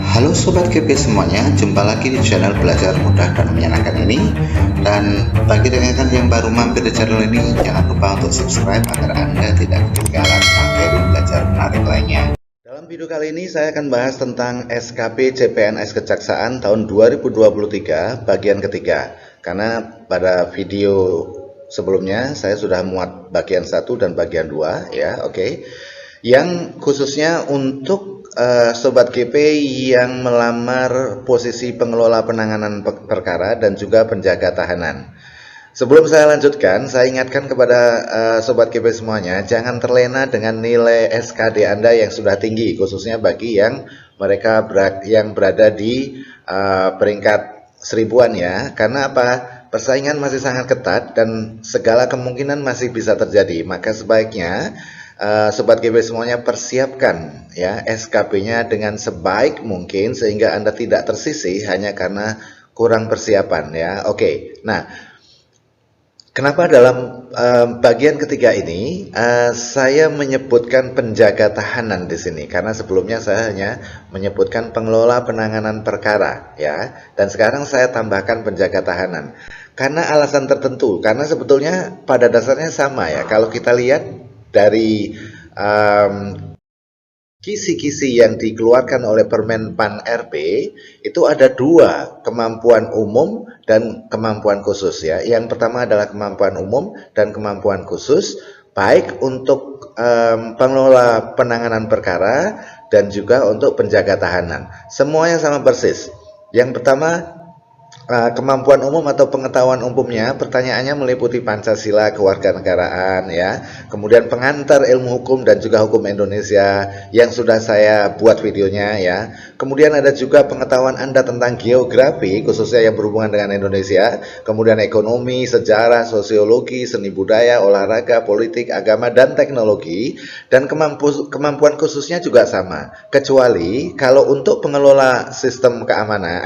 Halo Sobat KP semuanya, jumpa lagi di channel Belajar Mudah dan Menyenangkan ini. Dan bagi rekan-rekan yang baru mampir di channel ini, jangan lupa untuk subscribe agar Anda tidak ketinggalan materi belajar menarik lainnya. Dalam video kali ini saya akan bahas tentang SKP CPNS Kejaksaan tahun 2023 bagian ketiga. Karena pada video sebelumnya saya sudah muat bagian 1 dan bagian 2 ya, oke. Yang khususnya untuk Sobat GP yang melamar posisi pengelola penanganan perkara dan juga penjaga tahanan. Sebelum saya lanjutkan, saya ingatkan kepada Sobat GP semuanya, jangan terlena dengan nilai SKD Anda yang sudah tinggi, khususnya bagi yang mereka yang berada di peringkat seribuan ya. Karena apa? Persaingan masih sangat ketat dan segala kemungkinan masih bisa terjadi. Maka sebaiknya Sobat GP semuanya persiapkan ya SKP-nya dengan sebaik mungkin sehingga Anda tidak tersisih hanya karena kurang persiapan ya. Oke. Nah, kenapa dalam bagian ketiga ini saya menyebutkan penjaga tahanan di sini? Karena sebelumnya saya hanya menyebutkan pengelola penanganan perkara ya, dan sekarang saya tambahkan penjaga tahanan. Karena alasan tertentu, karena sebetulnya pada dasarnya sama ya. Kalau kita lihat dari kisi-kisi yang dikeluarkan oleh Permen Pan RP itu ada dua, kemampuan umum dan kemampuan khusus ya. Yang pertama adalah kemampuan umum dan kemampuan khusus, baik untuk pengelola penanganan perkara dan juga untuk penjaga tahanan. Semuanya sama persis. Yang pertama, kemampuan umum atau pengetahuan umumnya, pertanyaannya meliputi Pancasila, kewarganegaraan ya, kemudian pengantar ilmu hukum dan juga hukum Indonesia yang sudah saya buat videonya ya. Kemudian ada juga pengetahuan Anda tentang geografi khususnya yang berhubungan dengan Indonesia, kemudian ekonomi, sejarah, sosiologi, seni budaya, olahraga, politik, agama dan teknologi. Dan kemampuan khususnya juga sama, kecuali kalau untuk pengelola sistem keamanan,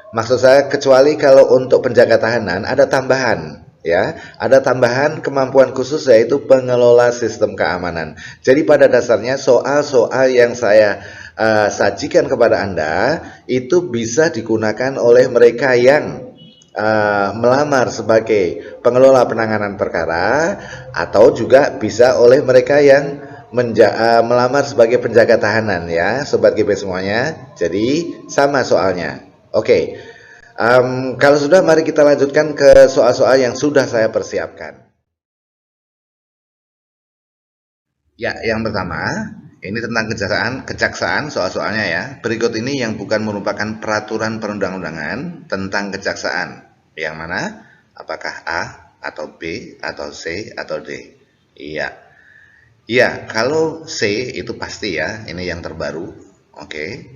maksud saya kecuali kalau untuk penjaga tahanan ada tambahan ya, ada tambahan kemampuan khusus yaitu pengelola sistem keamanan. Jadi pada dasarnya soal-soal yang saya sajikan kepada Anda itu bisa digunakan oleh mereka yang melamar sebagai pengelola penanganan perkara atau juga bisa oleh mereka yang melamar sebagai penjaga tahanan ya, Sobat GP semuanya. Jadi sama soalnya. Oke, kalau sudah mari kita lanjutkan ke soal-soal yang sudah saya persiapkan. Ya, yang pertama, ini tentang kejaksaan soal-soalnya ya. Berikut ini yang bukan merupakan peraturan perundang-undangan tentang kejaksaan. Yang mana? Apakah A, atau B, atau C, atau D? Iya. Iya, kalau C itu pasti ya, ini yang terbaru. Oke,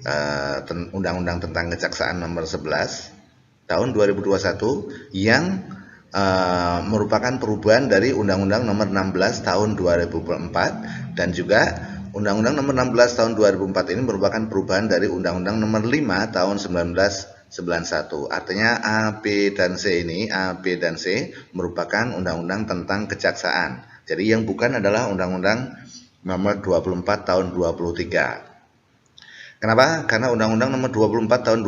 Undang-Undang tentang Kejaksaan nomor 11 tahun 2021 yang merupakan perubahan dari Undang-Undang nomor 16 tahun 2004 dan juga Undang-Undang nomor 16 tahun 2004 ini merupakan perubahan dari Undang-Undang nomor 5 tahun 1991. Artinya A, B, dan C ini, A, B, dan C merupakan undang-undang tentang kejaksaan. Jadi yang bukan adalah Undang-Undang nomor 24 tahun 2003. Kenapa? Karena Undang-Undang nomor 24 tahun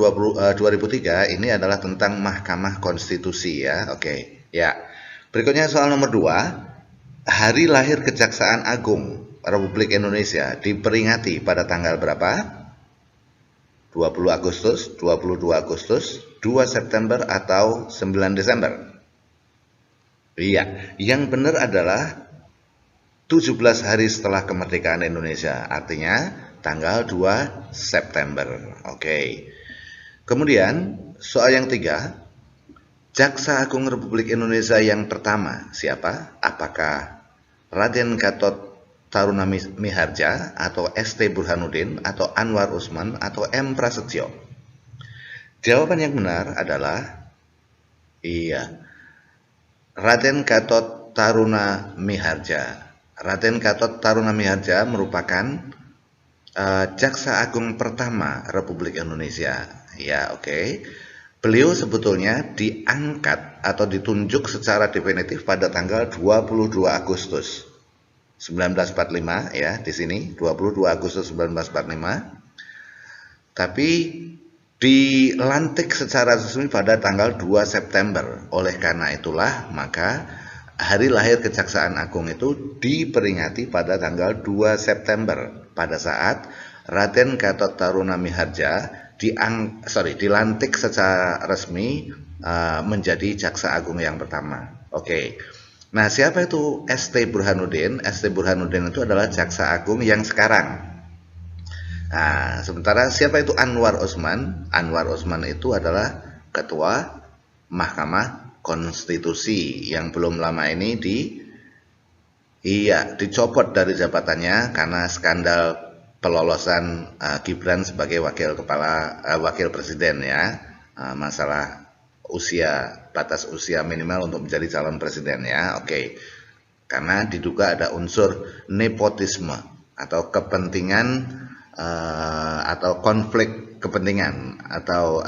2003 ini adalah tentang Mahkamah Konstitusi ya. Oke. Ya. Berikutnya soal nomor 2. Hari lahir Kejaksaan Agung Republik Indonesia diperingati pada tanggal berapa? 20 Agustus, 22 Agustus, 2 September atau 9 Desember? Iya, yang benar adalah 17 hari setelah kemerdekaan Indonesia. Artinya tanggal 2 September. Oke. Kemudian soal yang 3, Jaksa Agung Republik Indonesia yang pertama siapa? Apakah Raden Gatot Taruna Miharja atau ST Burhanuddin atau Anwar Usman atau M Prasetyo? Jawaban yang benar adalah iya, Raden Gatot Taruna Miharja. Raden Gatot Taruna Miharja merupakan Jaksa Agung pertama Republik Indonesia. Ya, oke. Beliau sebetulnya diangkat atau ditunjuk secara definitif pada tanggal 22 Agustus 1945 ya, di sini 22 Agustus 1945. Tapi dilantik secara resmi pada tanggal 2 September. Oleh karena itulah maka hari lahir Kejaksaan Agung itu diperingati pada tanggal 2 September pada saat Raden Gatot Taruna Miharja dilantik secara resmi menjadi Jaksa Agung yang pertama. Oke. Nah, siapa itu ST Burhanuddin? ST Burhanuddin itu adalah Jaksa Agung yang sekarang. Nah, sementara siapa itu Anwar Usman? Anwar Usman itu adalah Ketua Mahkamah Konstitusi yang belum lama ini dicopot dari jabatannya karena skandal pelolosan Gibran sebagai wakil presiden ya. Masalah batas usia minimal untuk menjadi calon presiden ya. Oke. Karena diduga ada unsur nepotisme atau kepentingan atau konflik kepentingan atau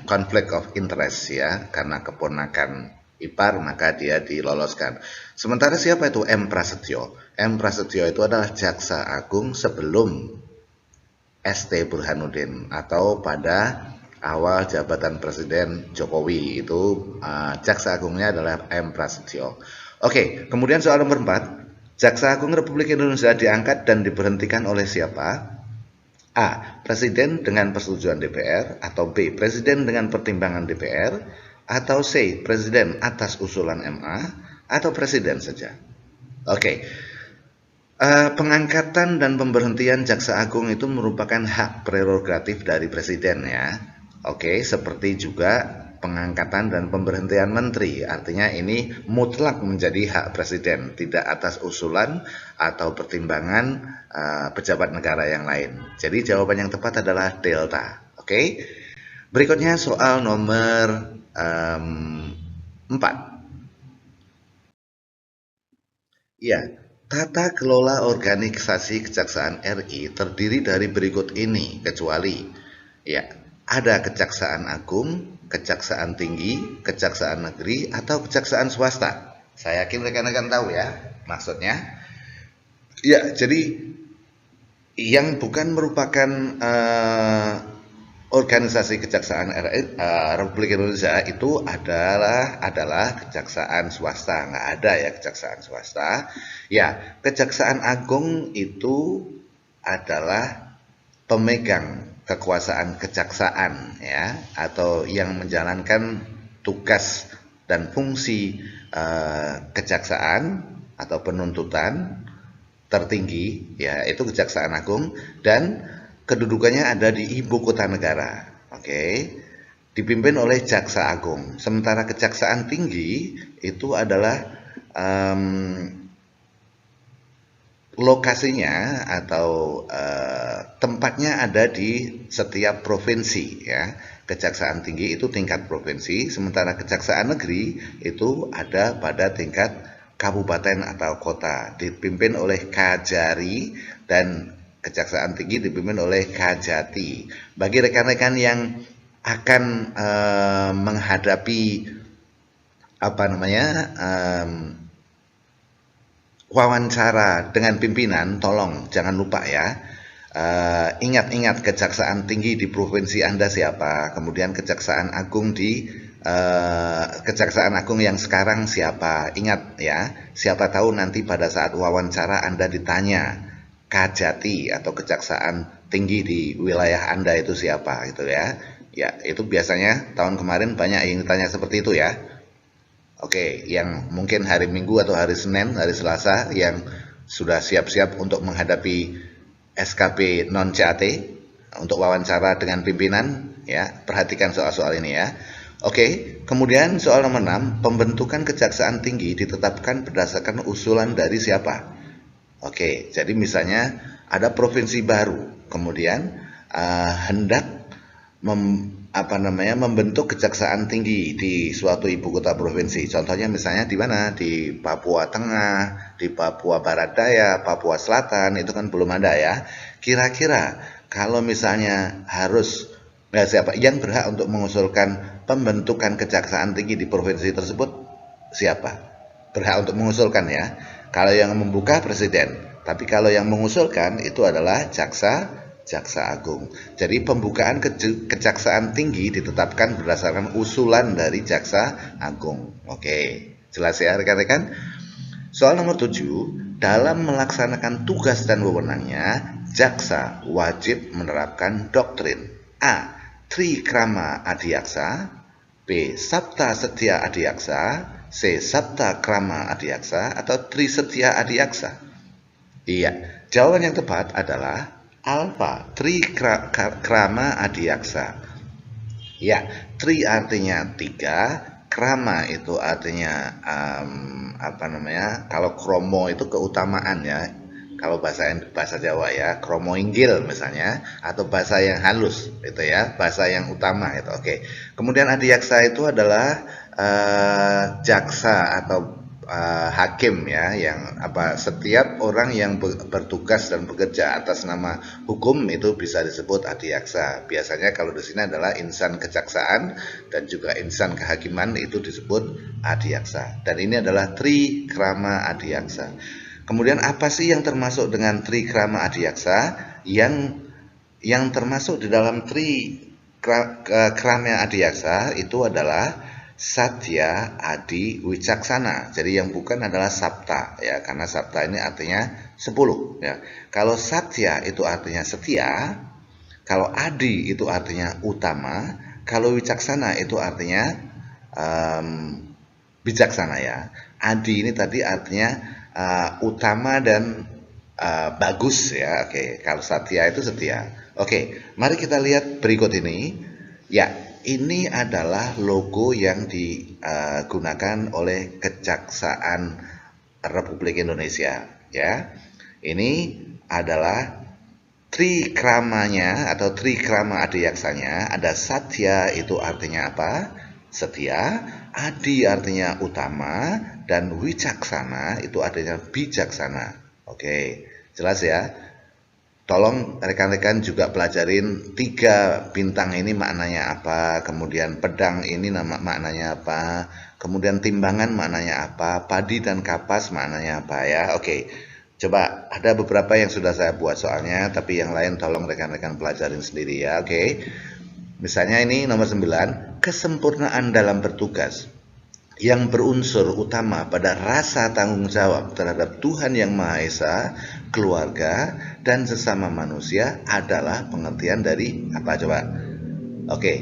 conflict of interest ya, karena keponakan ipar maka dia diloloskan. Sementara siapa itu M. Prasetyo? M. Prasetyo itu adalah Jaksa Agung sebelum ST Burhanuddin atau pada awal jabatan Presiden Jokowi itu Jaksa Agungnya adalah M. Prasetyo. Oke, kemudian soal nomor 4, Jaksa Agung Republik Indonesia diangkat dan diberhentikan oleh siapa? A. Presiden dengan persetujuan DPR, atau B. Presiden dengan pertimbangan DPR, atau C. Presiden atas usulan MA, atau Presiden saja. Oke. Pengangkatan dan pemberhentian Jaksa Agung itu merupakan hak prerogatif dari Presiden ya. Oke, seperti juga pengangkatan dan pemberhentian menteri, artinya ini mutlak menjadi hak presiden, tidak atas usulan atau pertimbangan pejabat negara yang lain. Jadi jawaban yang tepat adalah delta. Oke. Berikutnya soal nomor 4. Ya, tata kelola organisasi Kejaksaan RI terdiri dari berikut ini kecuali ya, ada Kejaksaan Agung, Kejaksaan Tinggi, Kejaksaan Negeri, atau Kejaksaan Swasta. Saya yakin rekan-rekan tahu ya maksudnya. Ya, jadi yang bukan merupakan organisasi Kejaksaan Republik Indonesia itu adalah Kejaksaan Swasta. Nggak ada ya Kejaksaan Swasta. Ya, Kejaksaan Agung itu adalah pemegang kekuasaan kejaksaan ya, atau yang menjalankan tugas dan fungsi kejaksaan atau penuntutan tertinggi ya, itu Kejaksaan Agung, dan kedudukannya ada di ibu kota negara. Oke. Dipimpin oleh Jaksa Agung. Sementara Kejaksaan Tinggi itu adalah lokasinya atau tempatnya ada di setiap provinsi ya. Kejaksaan Tinggi itu tingkat provinsi, sementara Kejaksaan Negeri itu ada pada tingkat kabupaten atau kota, dipimpin oleh Kajari, dan Kejaksaan Tinggi dipimpin oleh Kajati. Bagi rekan-rekan yang akan menghadapi wawancara dengan pimpinan, tolong jangan lupa ya, ingat-ingat Kejaksaan Tinggi di provinsi Anda siapa, kemudian Kejaksaan Agung Kejaksaan Agung yang sekarang siapa. Ingat ya, siapa tahu nanti pada saat wawancara Anda ditanya Kajati atau Kejaksaan Tinggi di wilayah Anda itu siapa gitu ya. Ya, itu biasanya tahun kemarin banyak yang ditanya seperti itu ya. Oke, yang mungkin hari Minggu atau hari Senin, hari Selasa yang sudah siap-siap untuk menghadapi SKP non CAT untuk wawancara dengan pimpinan ya, perhatikan soal-soal ini ya. Oke, kemudian soal nomor 6, pembentukan Kejaksaan Tinggi ditetapkan berdasarkan usulan dari siapa? Oke, jadi misalnya ada provinsi baru, kemudian hendak membentuk Kejaksaan Tinggi di suatu ibu kota provinsi. Contohnya misalnya di mana? Di Papua Tengah, di Papua Barat Daya, Papua Selatan, itu kan belum ada ya. Kira-kira kalau misalnya siapa yang berhak untuk mengusulkan pembentukan Kejaksaan Tinggi di provinsi tersebut? Siapa? Berhak untuk mengusulkan ya. Kalau yang membuka Presiden, tapi kalau yang mengusulkan itu adalah Jaksa Jaksa Agung. Jadi pembukaan Kejaksaan Tinggi ditetapkan berdasarkan usulan dari Jaksa Agung. Oke, jelas ya rekan-rekan? Soal nomor 7, dalam melaksanakan tugas dan wewenangnya, jaksa wajib menerapkan doktrin A. Trikrama Adiaksa, B. Sabta Setia Adiaksa, C. Sabta Krama Adiaksa, atau Trisetia Adiaksa. Iya, jawaban yang tepat adalah alfa, Trikrama Adiaksa. Ya, tri artinya 3, krama itu artinya kalau kromo itu keutamaan ya. Kalau bahasa Jawa ya, kromo inggil misalnya, atau bahasa yang halus itu ya, bahasa yang utama itu. Oke. Kemudian adiaksa itu adalah jaksa atau hakim ya, yang setiap orang yang bertugas dan bekerja atas nama hukum itu bisa disebut adiaksa. Biasanya kalau di sini adalah insan kejaksaan dan juga insan kehakiman itu disebut adiaksa. Dan ini adalah trikrama adiaksa. Kemudian apa sih yang termasuk dengan trikrama adiaksa? Yang termasuk di dalam trikrama adiaksa itu adalah Satya, Adi, Wicaksana. Jadi yang bukan adalah Sabta ya, karena Sabta ini artinya 10 ya. Kalau Satya itu artinya setia, kalau Adi itu artinya utama, kalau Wicaksana itu artinya bijaksana ya. Adi ini tadi artinya utama dan bagus ya. Oke, kalau Satya itu setia. Oke, mari kita lihat berikut ini. Ya, ini adalah logo yang digunakan oleh Kejaksaan Republik Indonesia ya. Ini adalah trikramanya atau trikrama adiaksanya. Ada Satya itu artinya apa? Setia. Adi artinya utama, dan wicaksana itu artinya bijaksana. Oke, jelas ya. Tolong rekan-rekan juga pelajarin 3 bintang ini maknanya apa, kemudian pedang ini maknanya apa, kemudian timbangan maknanya apa, padi dan kapas maknanya apa ya. Oke, coba ada beberapa yang sudah saya buat soalnya, tapi yang lain tolong rekan-rekan pelajarin sendiri ya. Oke, misalnya ini nomor 9, kesempurnaan dalam bertugas yang berunsur utama pada rasa tanggung jawab terhadap Tuhan Yang Maha Esa, keluarga, dan sesama manusia adalah pengertian dari apa coba? Oke,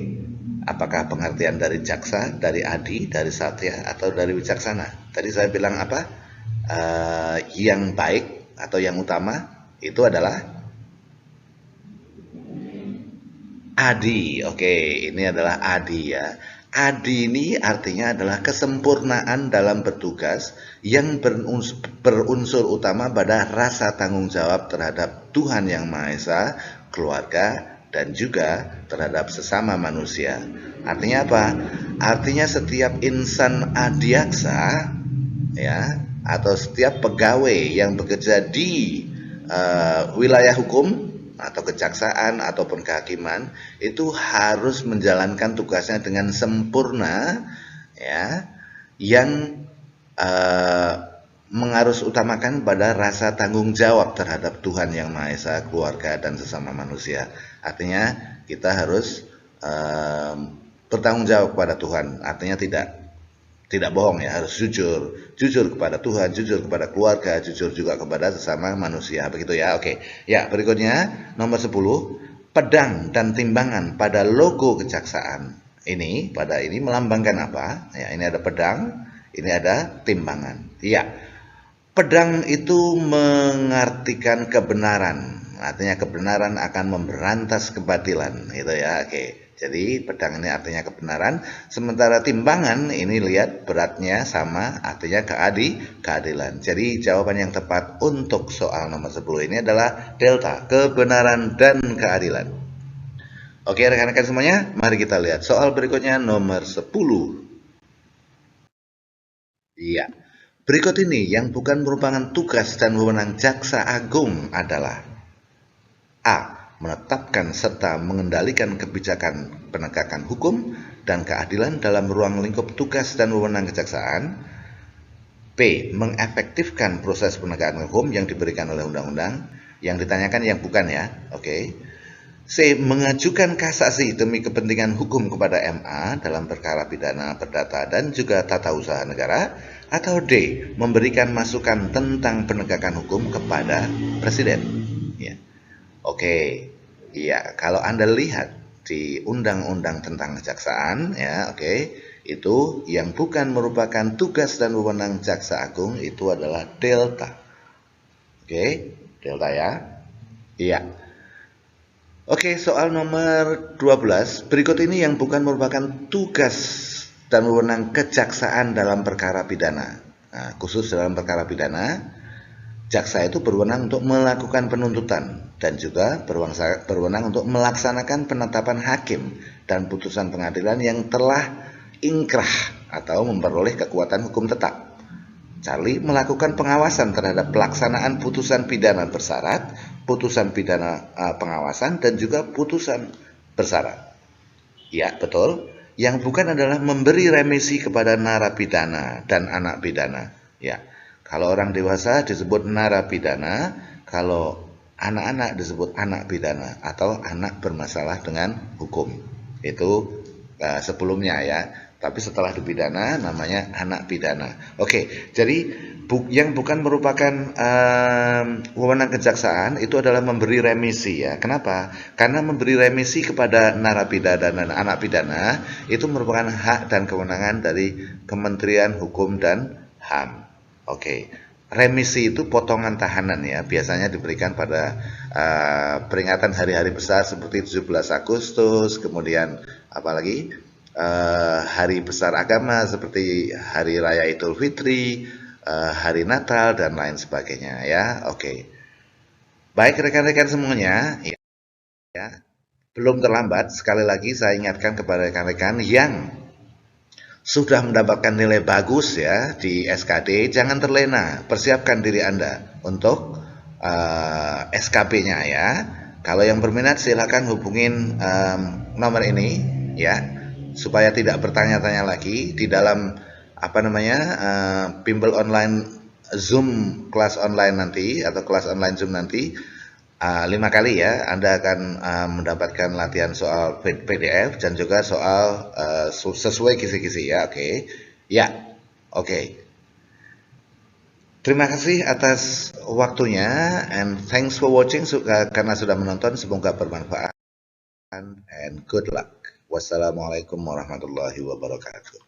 apakah pengertian dari jaksa, dari adi, dari satya, atau dari wicaksana? Tadi saya bilang apa? Yang baik atau yang utama itu adalah adi. Oke, ini adalah adi ya. Adi ini artinya adalah kesempurnaan dalam bertugas yang berunsur utama pada rasa tanggung jawab terhadap Tuhan Yang Maha Esa, keluarga, dan juga terhadap sesama manusia. Artinya apa? Artinya setiap insan adiaksa ya, atau setiap pegawai yang bekerja di wilayah hukum atau kejaksaan ataupun kehakiman itu harus menjalankan tugasnya dengan sempurna ya, yang mengharus utamakan pada rasa tanggung jawab terhadap Tuhan Yang Maha Esa, keluarga, dan sesama manusia. Artinya kita harus bertanggung jawab kepada Tuhan, artinya tidak bohong ya, harus jujur kepada Tuhan, jujur kepada keluarga, jujur juga kepada sesama manusia, begitu ya. Oke, ya berikutnya nomor 10, pedang dan timbangan pada logo kejaksaan. Ini melambangkan apa? Ya, ini ada pedang, ini ada timbangan. Ya, pedang itu mengartikan kebenaran, artinya kebenaran akan memberantas kebatilan, gitu ya. Oke. Jadi pedang ini artinya kebenaran, sementara timbangan ini lihat beratnya sama, artinya keadilan. Jadi jawaban yang tepat untuk soal nomor 10 ini adalah delta, kebenaran dan keadilan. Oke rekan-rekan semuanya, mari kita lihat soal berikutnya nomor 10. Iya, berikut ini yang bukan merupakan tugas dan wewenang Jaksa Agung adalah A. Menetapkan serta mengendalikan kebijakan penegakan hukum dan keadilan dalam ruang lingkup tugas dan wewenang kejaksaan. B. Mengefektifkan proses penegakan hukum yang diberikan oleh undang-undang. Yang ditanyakan yang bukan ya. Oke. C. Mengajukan kasasi demi kepentingan hukum kepada MA dalam perkara pidana perdata dan juga tata usaha negara. Atau D. Memberikan masukan tentang penegakan hukum kepada Presiden. Ya. Oke, ya, kalau Anda lihat di Undang-Undang tentang Kejaksaan, ya, oke, itu yang bukan merupakan tugas dan wewenang Jaksa Agung itu adalah delta. Oke, delta ya. Iya. Oke, soal nomor 12. Berikut ini yang bukan merupakan tugas dan wewenang kejaksaan dalam perkara pidana. Nah, khusus dalam perkara pidana, jaksa itu berwenang untuk melakukan penuntutan dan juga berwenang untuk melaksanakan penetapan hakim dan putusan pengadilan yang telah ingkrah atau memperoleh kekuatan hukum tetap. Charlie melakukan pengawasan terhadap pelaksanaan putusan pidana bersyarat, putusan pidana pengawasan, dan juga putusan bersyarat. Ya, betul. Yang bukan adalah memberi remisi kepada narapidana dan anak pidana. Ya, kalau orang dewasa disebut narapidana, kalau anak-anak disebut anak pidana atau anak bermasalah dengan hukum. Itu sebelumnya ya. Tapi setelah dipidana namanya anak pidana. Oke, jadi yang bukan merupakan wewenang kejaksaan itu adalah memberi remisi ya. Kenapa? Karena memberi remisi kepada narapidana dan anak pidana itu merupakan hak dan kewenangan dari Kementerian Hukum dan HAM. Oke. Remisi itu potongan tahanan ya, biasanya diberikan pada peringatan hari-hari besar seperti 17 Agustus, kemudian apalagi hari besar agama seperti Hari Raya Idul Fitri, Hari Natal, dan lain sebagainya ya. Oke. Baik rekan-rekan semuanya, ya, belum terlambat. Sekali lagi saya ingatkan kepada rekan-rekan yang sudah mendapatkan nilai bagus ya di SKD, jangan terlena, persiapkan diri Anda untuk SKP-nya ya. Kalau yang berminat silakan hubungin nomor ini ya, supaya tidak bertanya-tanya lagi di dalam bimbel online Zoom kelas online nanti atau kelas online Zoom nanti 5 kali ya Anda akan mendapatkan latihan soal PDF dan juga soal sesuai kisi-kisi ya. Oke. Ya. Oke. Terima kasih atas waktunya and thanks for watching karena sudah menonton, semoga bermanfaat and good luck. Wassalamualaikum warahmatullahi wabarakatuh.